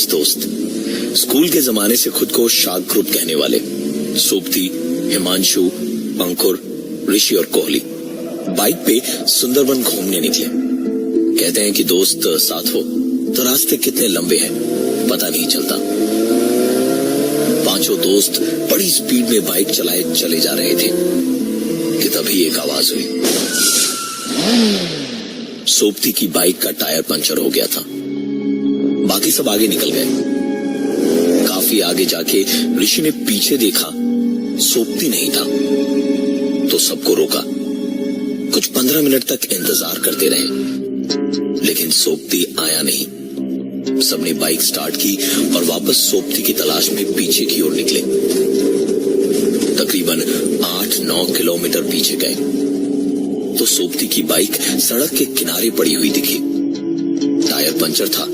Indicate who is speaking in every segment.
Speaker 1: पांच दोस्त, स्कूल के जमाने से खुद को शार्क ग्रुप कहने वाले सोबती, हिमांशु, अंकुर, ऋषि और कोहली बाइक पे सुंदरबन घूमने निकले। कहते हैं कि दोस्त साथ हो तो रास्ते कितने लंबे हैं पता नहीं चलता। पांचों दोस्त बड़ी स्पीड में बाइक चलाए चले जा रहे थे कि तभी एक आवाज हुई। सोबती की बाइक का टायर पंचर हो गया था। बाकी सब आगे निकल गए। काफी आगे जाके ऋषि ने पीछे देखा, सोबती नहीं था तो सबको रोका। कुछ 15 मिनट तक इंतजार करते रहे लेकिन सोबती आया नहीं। सबने बाइक स्टार्ट की और वापस सोबती की तलाश में पीछे की ओर निकले। तकरीबन 8-9 किलोमीटर पीछे गए तो सोबती की बाइक सड़क के किनारे पड़ी हुई दिखी। टायर पंचर था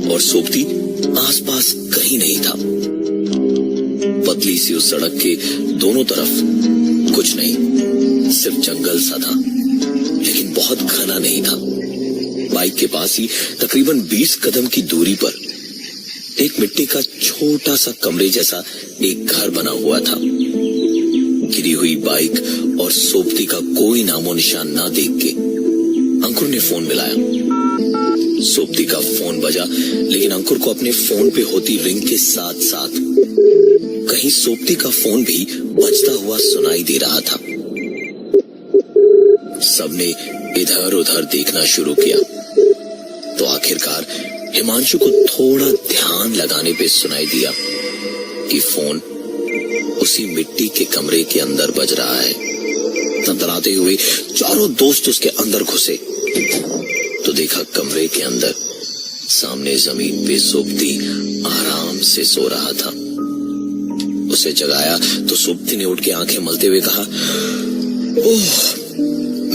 Speaker 1: और सोबती आसपास कहीं नहीं था। पतली सी उस सड़क के दोनों तरफ कुछ नहीं, सिर्फ जंगल सा था लेकिन बहुत घना नहीं था। बाइक के पास ही तकरीबन 20 कदम की दूरी पर एक मिट्टी का छोटा सा कमरे जैसा एक घर बना हुआ था। गिरी हुई बाइक और सोबती का कोई नामो निशान ना देख के अंकुर ने फोन मिलाया। सोबती का फोन बजा लेकिन अंकुर को अपने फोन पे होती रिंग के साथ साथ कहीं सोबती का फोन भी बजता हुआ सुनाई दे रहा था। सबने इधर उधर देखना शुरू किया तो आखिरकार हिमांशु को थोड़ा ध्यान लगाने पे सुनाई दिया कि फोन उसी मिट्टी के कमरे के अंदर बज रहा है। तड़तड़ाते हुए चारों दोस्त उसके अंदर घुसे तो देखा कमरे के अंदर सामने जमीन पे सोबती आराम से सो रहा था। उसे जगाया तो सोबती ने उठ के आंखें मलते हुए कहा, ओह,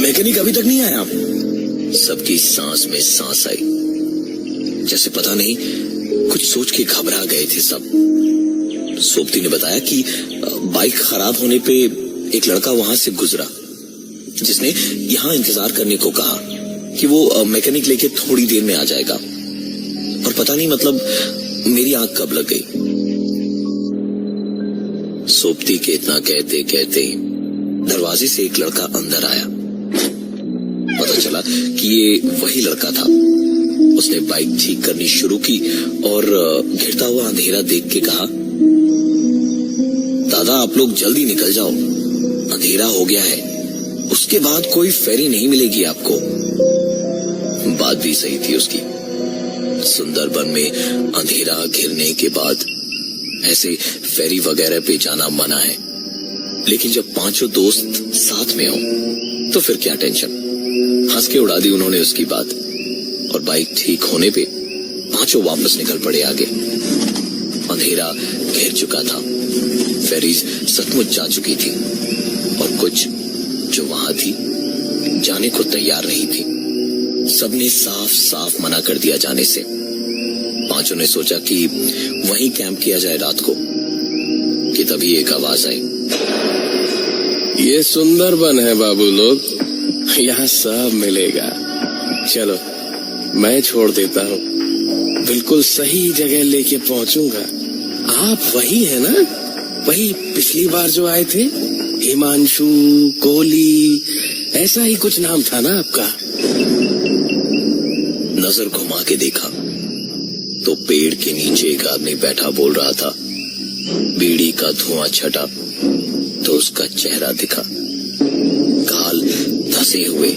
Speaker 1: मैकेनिक अभी तक नहीं आया। सबकी सांस में सांस आई, जैसे पता नहीं कुछ सोच के घबरा गए थे सब। सोबती ने बताया कि बाइक खराब होने पे एक लड़का वहां से गुजरा जिसने यहां इंतजार करने को कहा कि वो मैकेनिक लेके थोड़ी देर में आ जाएगा। और पता नहीं मतलब मेरी आंख कब लग गई। सोबती के इतना कहते कहते दरवाजे से एक लड़का अंदर आया। पता चला कि ये वही लड़का था। उसने बाइक ठीक करनी शुरू की और घिरता हुआ अंधेरा देख के कहा, दादा आप लोग जल्दी निकल जाओ, अंधेरा हो गया है, उसके बाद कोई फेरी नहीं मिलेगी आपको। बात भी सही थी उसकी। सुंदरबन में अंधेरा घिरने के बाद ऐसे फेरी वगैरह पे जाना मना है, लेकिन जब पांचों दोस्त साथ में हो तो फिर क्या टेंशन। हंस के उड़ा दी उन्होंने उसकी बात और बाइक ठीक होने पे पांचों वापस निकल पड़े आगे। अंधेरा घेर चुका था, फेरीज सचमुच जा चुकी थी और कुछ जो वहां थी जाने को तैयार नहीं थी। सबने साफ साफ मना कर दिया जाने से। पांचों ने सोचा कि वहीं कैंप किया जाए रात को कि तभी एक आवाज आई,
Speaker 2: ये सुंदरबन है बाबू लोग, यहाँ सब मिलेगा। चलो मैं छोड़ देता हूँ, बिल्कुल सही जगह लेके पहुँचूंगा। आप वही है ना, वही पिछली बार जो आए थे, हिमांशु, कोहली, ऐसा ही कुछ नाम था ना आपका।
Speaker 1: नजर घुमा के देखा तो पेड़ के नीचे एक आदमी बैठा बोल रहा था। बीड़ी का धुआं छटा तो उसका चेहरा दिखा, गाल धसे हुए,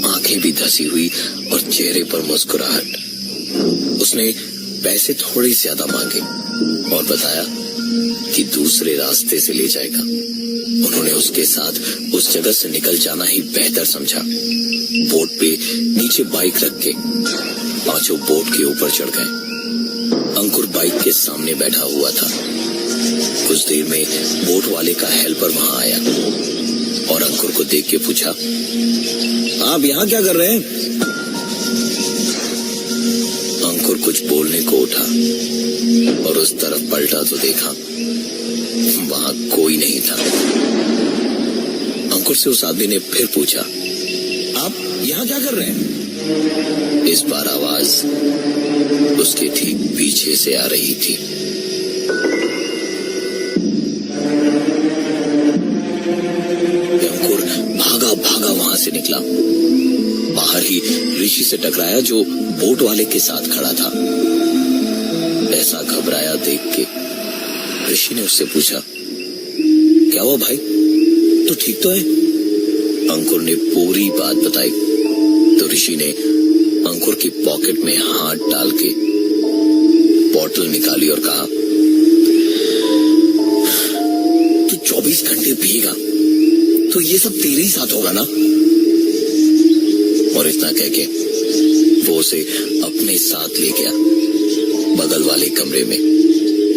Speaker 1: आंखें भी धसी हुई और चेहरे पर मुस्कुराहट। उसने पैसे थोड़े ज्यादा मांगे और बताया कि दूसरे रास्ते से ले जाएगा। उन्होंने उसके साथ उस जगह से निकल जाना ही बेहतर समझा। बोट पे नीचे बाइक रख के पांचों बोट के ऊपर चढ़ गए। अंकुर बाइक के सामने बैठा हुआ था। कुछ देर में बोट वाले का हेल्पर वहां आया और अंकुर को देख के पूछा, आप यहाँ क्या कर रहे हैं? अंकुर कुछ बोलने को उठा और उस तरफ पलटा तो देखा वहां कोई नहीं था। अंकुर से उस आदमी ने फिर पूछा, आप यहाँ क्या कर रहे हैं? इस बार आवाज उसके ठीक पीछे से आ रही थी। अंकुर भागा भागा वहां से निकला। बाहर ही ऋषि से टकराया जो बोट वाले के साथ खड़ा था। ऐसा घबराया देख के ऋषि ने उससे पूछा, क्या हुआ भाई, तू ठीक तो है? अंकुर ने पूरी बात बताई तो ऋषि ने अंकुर की पॉकेट में हाथ डाल के बोतल निकाली और कहा, तू 24 घंटे पिएगा तो ये सब तेरे ही साथ होगा ना? और इतना कह के वो उसे अपने साथ ले गया बगल वाले कमरे में,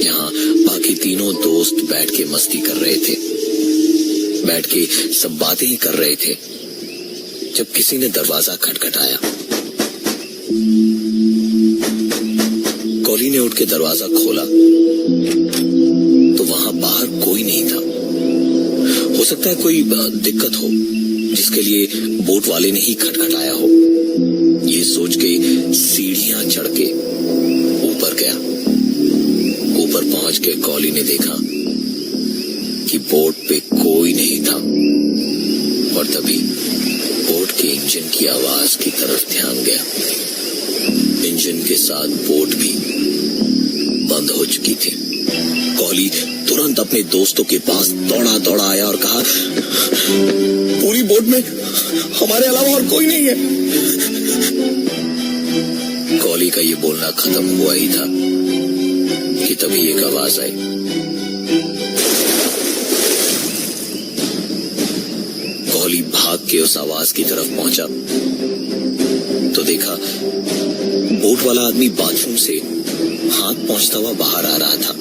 Speaker 1: जहां बाकी तीनों दोस्त बैठ के मस्ती कर रहे थे। बैठ के सब बातें ही कर रहे थे जब किसी ने दरवाजा खटखटाया। कॉली ने उठ के दरवाजा खोला तो वहां बाहर कोई नहीं था। हो सकता है कोई दिक्कत हो जिसके लिए बोट वाले ने ही खटखटाया हो। ये सोच के सीढ़ियां चढ़ के ऊपर गया। ऊपर पहुंच के कॉली ने देखा कि बोट पे कोई नहीं था और तभी बोट के इंजन की आवाज की तरफ ध्यान गया। इंजन के साथ बोट भी बंद हो चुकी थी। कॉली तुरंत अपने दोस्तों के पास दौड़ा दौड़ा आया और कहा, पूरी बोट में हमारे अलावा और कोई नहीं है। कॉली का ये बोलना खत्म हुआ ही था कि तभी एक आवाज आई, कॉली भाग के उस आवाज की तरफ पहुंचा तो देखा बोट वाला आदमी बाथरूम से हाथ पहुंचता हुआ बाहर आ रहा था।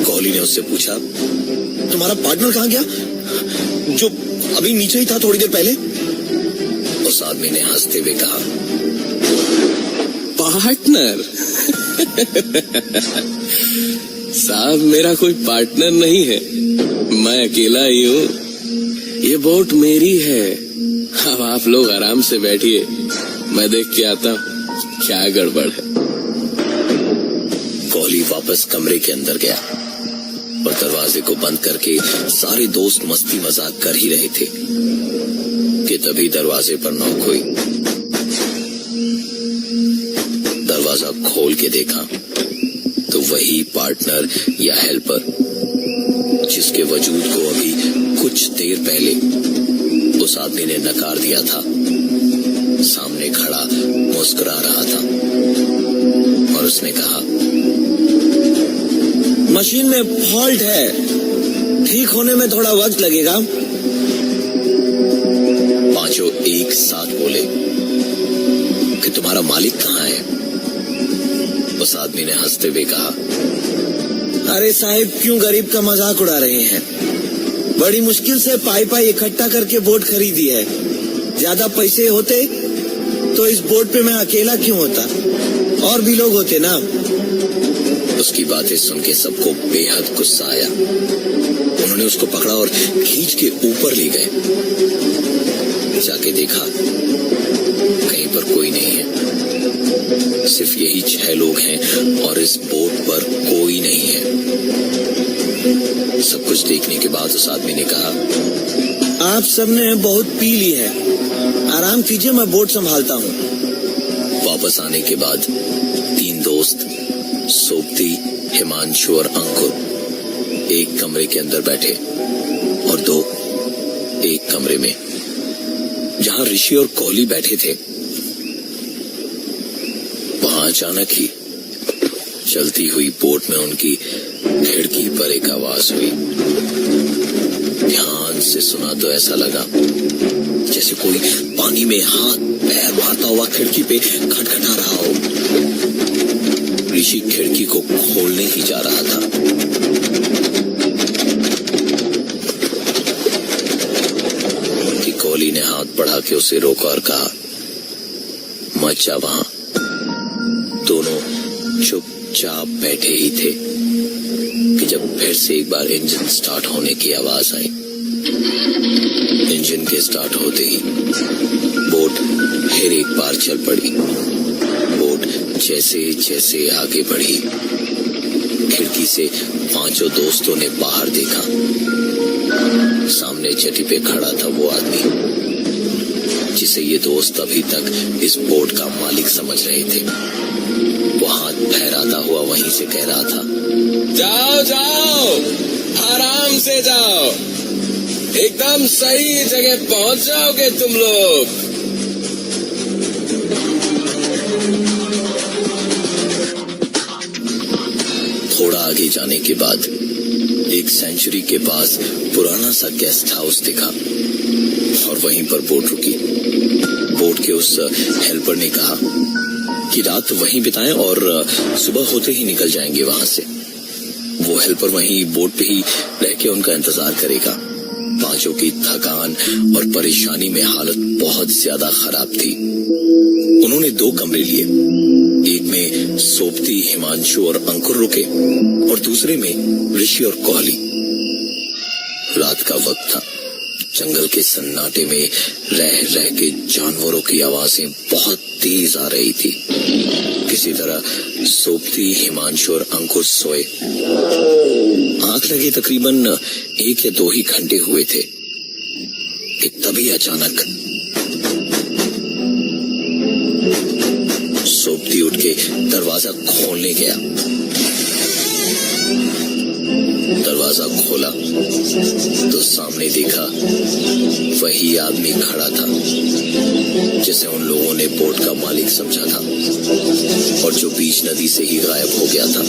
Speaker 1: कॉली ने उससे पूछा, तुम्हारा पार्टनर कहां गया जो अभी नीचे ही था थोड़ी देर पहले? उस आदमी ने हंसते हुए कहा,
Speaker 2: पार्टनर? साहब मेरा कोई पार्टनर नहीं है, मैं अकेला ही हूँ। ये बोट मेरी है। अब आप लोग आराम से बैठिए, मैं देख के आता हूँ क्या गड़बड़ है।
Speaker 1: कॉली वापस कमरे के अंदर गया और दरवाजे को बंद करके सारे दोस्त मस्ती मजाक कर ही रहे थे कि तभी दरवाजे पर नॉक हुई। दरवाजा खोल के देखा तो वही पार्टनर या हेल्पर जिसके वजूद को अभी कुछ देर पहले उस आदमी ने नकार दिया था, सामने खड़ा मुस्कुरा रहा था और उसने कहा,
Speaker 3: मशीन में फॉल्ट है, ठीक होने में थोड़ा वक्त लगेगा।
Speaker 1: पांचों एक साथ बोले कि तुम्हारा मालिक कहाँ है? उस आदमी ने हंसते हुए कहा,
Speaker 3: अरे साहिब क्यों गरीब का मजाक उड़ा रहे हैं? बड़ी मुश्किल से पाई इकट्ठा करके बोट खरीदी है। ज्यादा पैसे होते तो इस बोट पे मैं अकेला क्यों होता, और भी लोग होते ना।
Speaker 1: उसकी बातें सुन के सबको बेहद गुस्सा आया। उन्होंने उसको पकड़ा और खींच के ऊपर ले गए। जाके देखा कहीं पर कोई नहीं है, सिर्फ यही 6 लोग हैं और इस बोट पर कोई नहीं है। सब कुछ देखने के बाद उस आदमी ने कहा,
Speaker 3: आप सबने बहुत पी ली है, आराम कीजिए, मैं बोट संभालता हूँ।
Speaker 1: वापस आने के बाद 3 दोस्त सोबती, हिमांशु और अंकुर एक कमरे के अंदर बैठे और 2 एक कमरे में जहां ऋषि और कोहली बैठे थे। वहां अचानक ही चलती हुई बोट में उनकी खिड़की पर एक आवाज हुई। ध्यान से सुना तो ऐसा लगा जैसे कोई पानी में हाथ पैर मारता हुआ खिड़की पे खटखटा रहा हो। ऋषि खिड़की को खोलने ही जा रहा था कि कोहली ने हाथ बढ़ा के उसे रोका और कहा, मत जा वहां। दोनों चुपचाप बैठे ही थे कि जब फिर से एक बार इंजन स्टार्ट होने की आवाज आई। इंजन के स्टार्ट होते ही बोट फिर एक बार चल पड़ी। बोट जैसे जैसे आगे बढ़ी, खिड़की से पांचों दोस्तों ने बाहर देखा। सामने जेटी पे खड़ा था वो आदमी जिसे ये दोस्त अभी तक इस बोट का मालिक समझ रहे थे। वो हाथ फहराता हुआ वहीं से कह रहा था,
Speaker 2: जाओ जाओ, आराम से जाओ, एकदम सही जगह पहुंच जाओगे तुम लोग।
Speaker 1: थोड़ा आगे जाने के बाद एक सेंचुरी के पास पुराना सा गेस्ट हाउस दिखा और वहीं पर बोट रुकी। बोट के उस हेल्पर ने कहा कि रात वहीं बिताएं और सुबह होते ही निकल जाएंगे वहां से। वो हेल्पर वहीं बोट पे ही रह के उनका इंतजार करेगा। पांचों की थकान और परेशानी में हालत बहुत ज्यादा खराब थी। उन्होंने 2 कमरे लिए, एक में सोपती, हिमांशु और अंकुर रुके और दूसरे में ऋषि और कोहली। रात का वक्त था। जंगल के सन्नाटे में रह रह के जानवरों की आवाजें बहुत तेज आ रही थी। किसी तरह सोपती, हिमांशु और अंकुर सोए। आंख लगे तकरीबन 1 या 2 ही घंटे हुए थे कि तभी अचानक सोपती उठ के दरवाजा खोलने गया। दरवाजा खोला तो सामने देखा वही आदमी खड़ा था जिसे उन लोगों ने बोट का मालिक समझा था और जो बीच नदी से ही गायब हो गया था।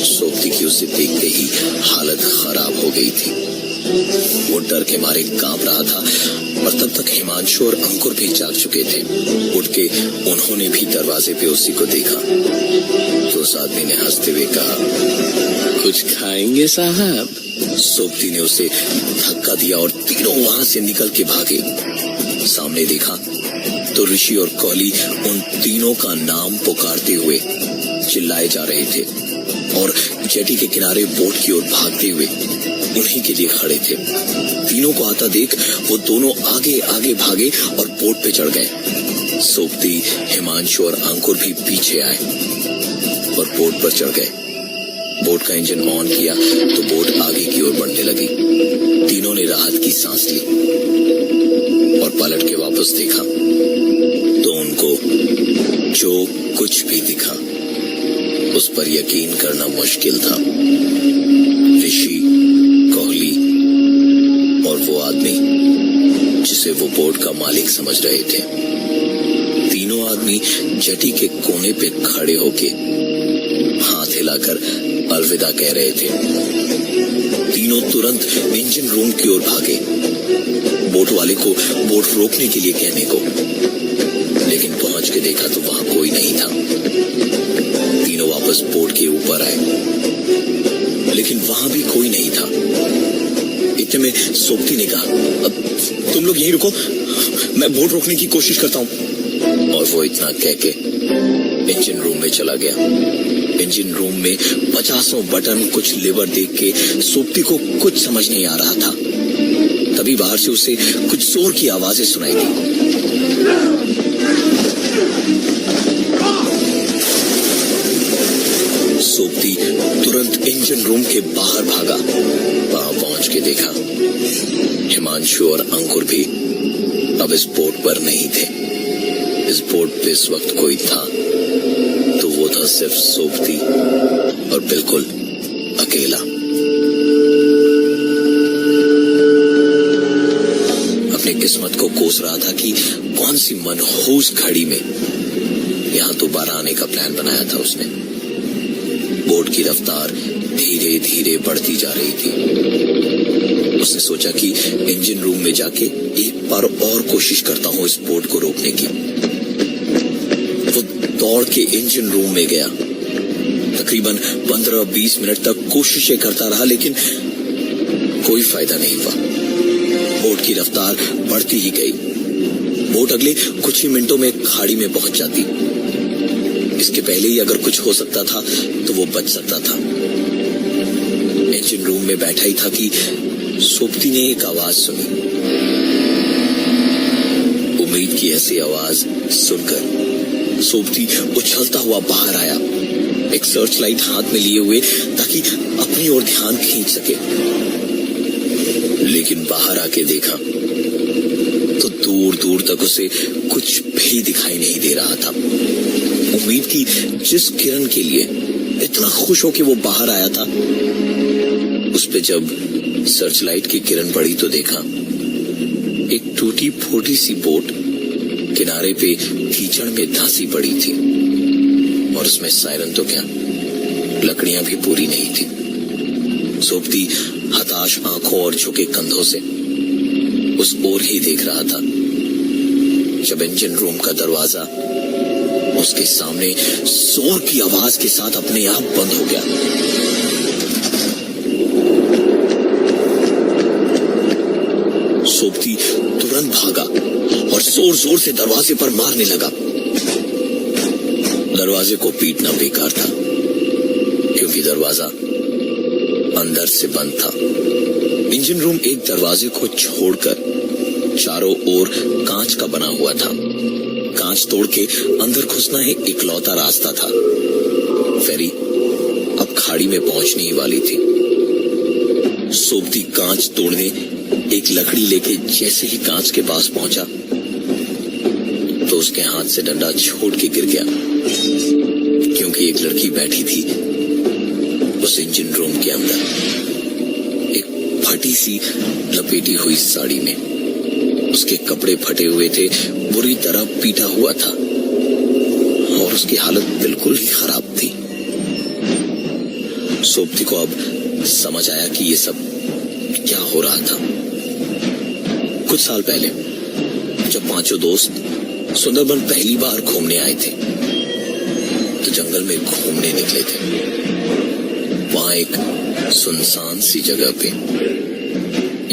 Speaker 1: सोपती की उसे देखते ही हालत खराब हो गई थी। वो डर के मारे कांप रहा था और तब तक हिमांशु और अंकुर भी जाग चुके थे। उठ के उन्होंने भी दरवाजे पे उसी को देखा तो उस आदमी ने हंसते हुए कहा,
Speaker 2: कुछ खाएंगे साहब?
Speaker 1: सोपती ने उसे धक्का दिया और तीनों वहां से निकल के भागे। सामने देखा तो ऋषि और कोहली उन तीनों का नाम पुकारते हुए चिल्लाए जा रहे थे और जेटी के किनारे बोट की ओर भागते हुए उन्हीं के लिए खड़े थे। तीनों को आता देख वो दोनों आगे आगे भागे और बोट पे चढ़ गए। सोपती, हिमांशु और अंकुर भी पीछे आए और बोट पर चढ़ गए। बोट का इंजन ऑन किया तो बोट आगे की ओर बढ़ने लगी। तीनों ने राहत की सांस ली और पलट के वापस देखा तो उनको जो कुछ भी दिखा उस पर यकीन करना मुश्किल था। ऋषि, कोहली और वो आदमी जिसे वो बोट का मालिक समझ रहे थे, तीनों आदमी जेटी के कोने पे खड़े होके हाथ हिलाकर अलविदा कह रहे थे। तीनों तुरंत इंजन रूम की ओर भागे, बोट वाले को बोट रोकने के लिए कहने को, लेकिन पहुंच के देखा तो वहां कोई नहीं था। तीनों वापस बोट के ऊपर आए, लेकिन वहां भी कोई नहीं था। इतने में सोपती ने कहा, अब तुम लोग यहीं रुको, मैं बोट रोकने की कोशिश करता हूं। और वो इतना कह के इंजन रूम में चला गया। इंजन रूम में 50 बटन, कुछ लीवर देख के सोपती को कुछ समझ नहीं आ रहा था। तभी बाहर से उसे कुछ जोर की आवाजें सुनाई दी। सोपती तुरंत इंजन रूम के बाहर भागा। वहां पहुंच के देखा हिमांशु और अंकुर भी अब इस बोट पर नहीं थे। इस बोट पे इस वक्त कोई था तो वो था सिर्फ सोपती और बिल्कुल अकेला। अपनी किस्मत को कोस रहा था कि कौन सी मनहूस घड़ी में यहां दोबारा आने का प्लान बनाया था उसने। बोट की रफ्तार धीरे धीरे बढ़ती जा रही थी। उसने सोचा कि इंजन रूम में जाके एक बार और कोशिश करता हूं इस बोट को रोकने की। वो दौड़ के इंजन रूम में गया। तकरीबन 15-20 मिनट तक कोशिशें करता रहा, लेकिन कोई फायदा नहीं हुआ। बोट की रफ्तार बढ़ती ही गई। बोट अगले कुछ ही मिनटों में खाड़ी में पहुंच जाती। इसके पहले ही अगर कुछ हो सकता था तो वो बच सकता था। इंजन रूम में बैठा ही था कि सोपती ने एक आवाज सुनी। उम्मीद की ऐसी आवाज सुनकर सोबती उछलता हुआ बाहर आया, एक सर्च लाइट हाथ में लिए हुए, ताकि अपनी ओर ध्यान खींच सके। लेकिन बाहर आके देखा तो दूर दूर तक उसे कुछ भी दिखाई नहीं दे रहा था। उम्मीद की जिस किरण के लिए इतना खुश होके वो बाहर आया था, उस पे जब सर्च लाइट की किरण पड़ी तो देखा एक टूटी फूटी सी बोट किनारे पे कीचड़ में धंसी पड़ी थी, और उसमें सायरन तो क्या, लकड़ियां भी पूरी नहीं थी। सोबती हताश आंखों और झुके कंधों से उस ओर ही देख रहा था जब इंजन रूम का दरवाजा उसके सामने जोर की आवाज के साथ अपने आप बंद हो गया। सोबती तुरंत भागा और जोर जोर से दरवाजे पर मारने लगा। दरवाजे को पीटना बेकार था, क्योंकि दरवाजा अंदर से बंद था। इंजन रूम एक दरवाजे को छोड़कर चारों ओर कांच का बना हुआ था। कांच तोड़ के अंदर घुसना ही इकलौता रास्ता था। फेरी अब खाड़ी में पहुंचने ही वाली थी। सोबती कांच तोड़ने एक लकड़ी लेके जैसे ही कांच के पास पहुंचा तो उसके हाथ से डंडा छोड़ के गिर गया, क्योंकि एक लड़की बैठी थी उस इंजन रूम के अंदर, एक फटी सी लपेटी हुई साड़ी में। उसके कपड़े फटे हुए थे, बुरी तरह पीटा हुआ था, और उसकी हालत बिल्कुल ही खराब थी। सोबती को अब समझ आया कि ये सब क्या हो रहा था। कुछ साल पहले जब पांचों दोस्त सुंदरबन पहली बार घूमने आए थे तो जंगल में घूमने निकले थे। वहां एक सुनसान सी जगह पे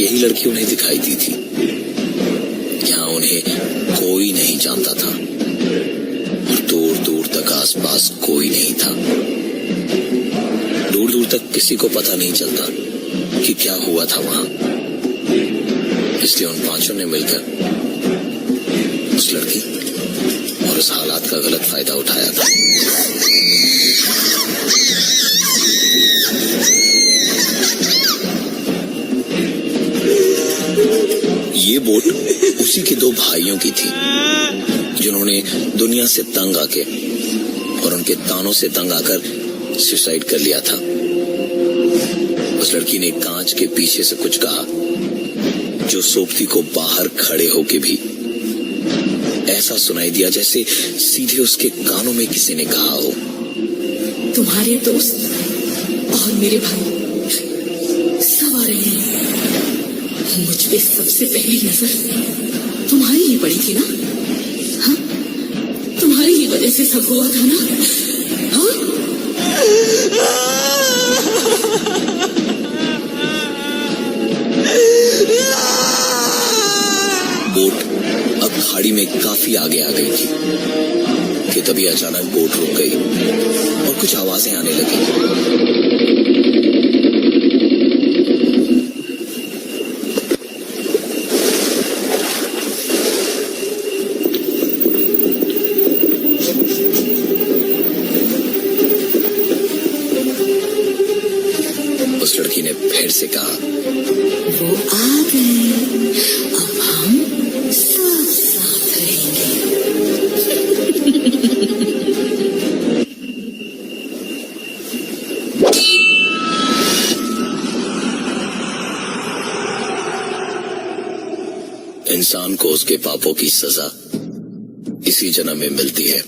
Speaker 1: यही लड़की उन्हें दिखाई दी थी। यहाँ उन्हें कोई नहीं जानता था और दूर दूर तक आसपास कोई नहीं था। दूर दूर तक किसी को पता नहीं चलता कि क्या हुआ था वहां। इसलिए उन पांचों ने मिलकर उस लड़की और उस हालात का गलत फायदा उठाया था। ये बोट उसी के दो भाइयों की थी जिन्होंने दुनिया से तंग आके और उनके तानों से तंग आकर सुसाइड कर लिया था। उस लड़की ने कांच के पीछे से कुछ कहा जो सोबती को बाहर खड़े होके भी ऐसा सुनाई दिया जैसे सीधे उसके कानों में किसी ने कहा हो,
Speaker 4: तुम्हारे दोस्त और मेरे भाई सब आ रहे हैं। मुझ पे सबसे पहली नजर तुम्हारी ही पड़ी थी ना? हाँ, तुम्हारी ही वजह से सब हुआ था ना? हाँ?
Speaker 1: बोट अब खाड़ी में काफी आगे आ गई थी कि तभी अचानक बोट रुक गई और कुछ आवाजें आने लगी। उस लड़की ने फिर से कहा,
Speaker 4: वो आ गए, अब हम साथ साथ रहेंगे।
Speaker 1: इंसान को उसके पापों की सजा इसी जन्म में मिलती है।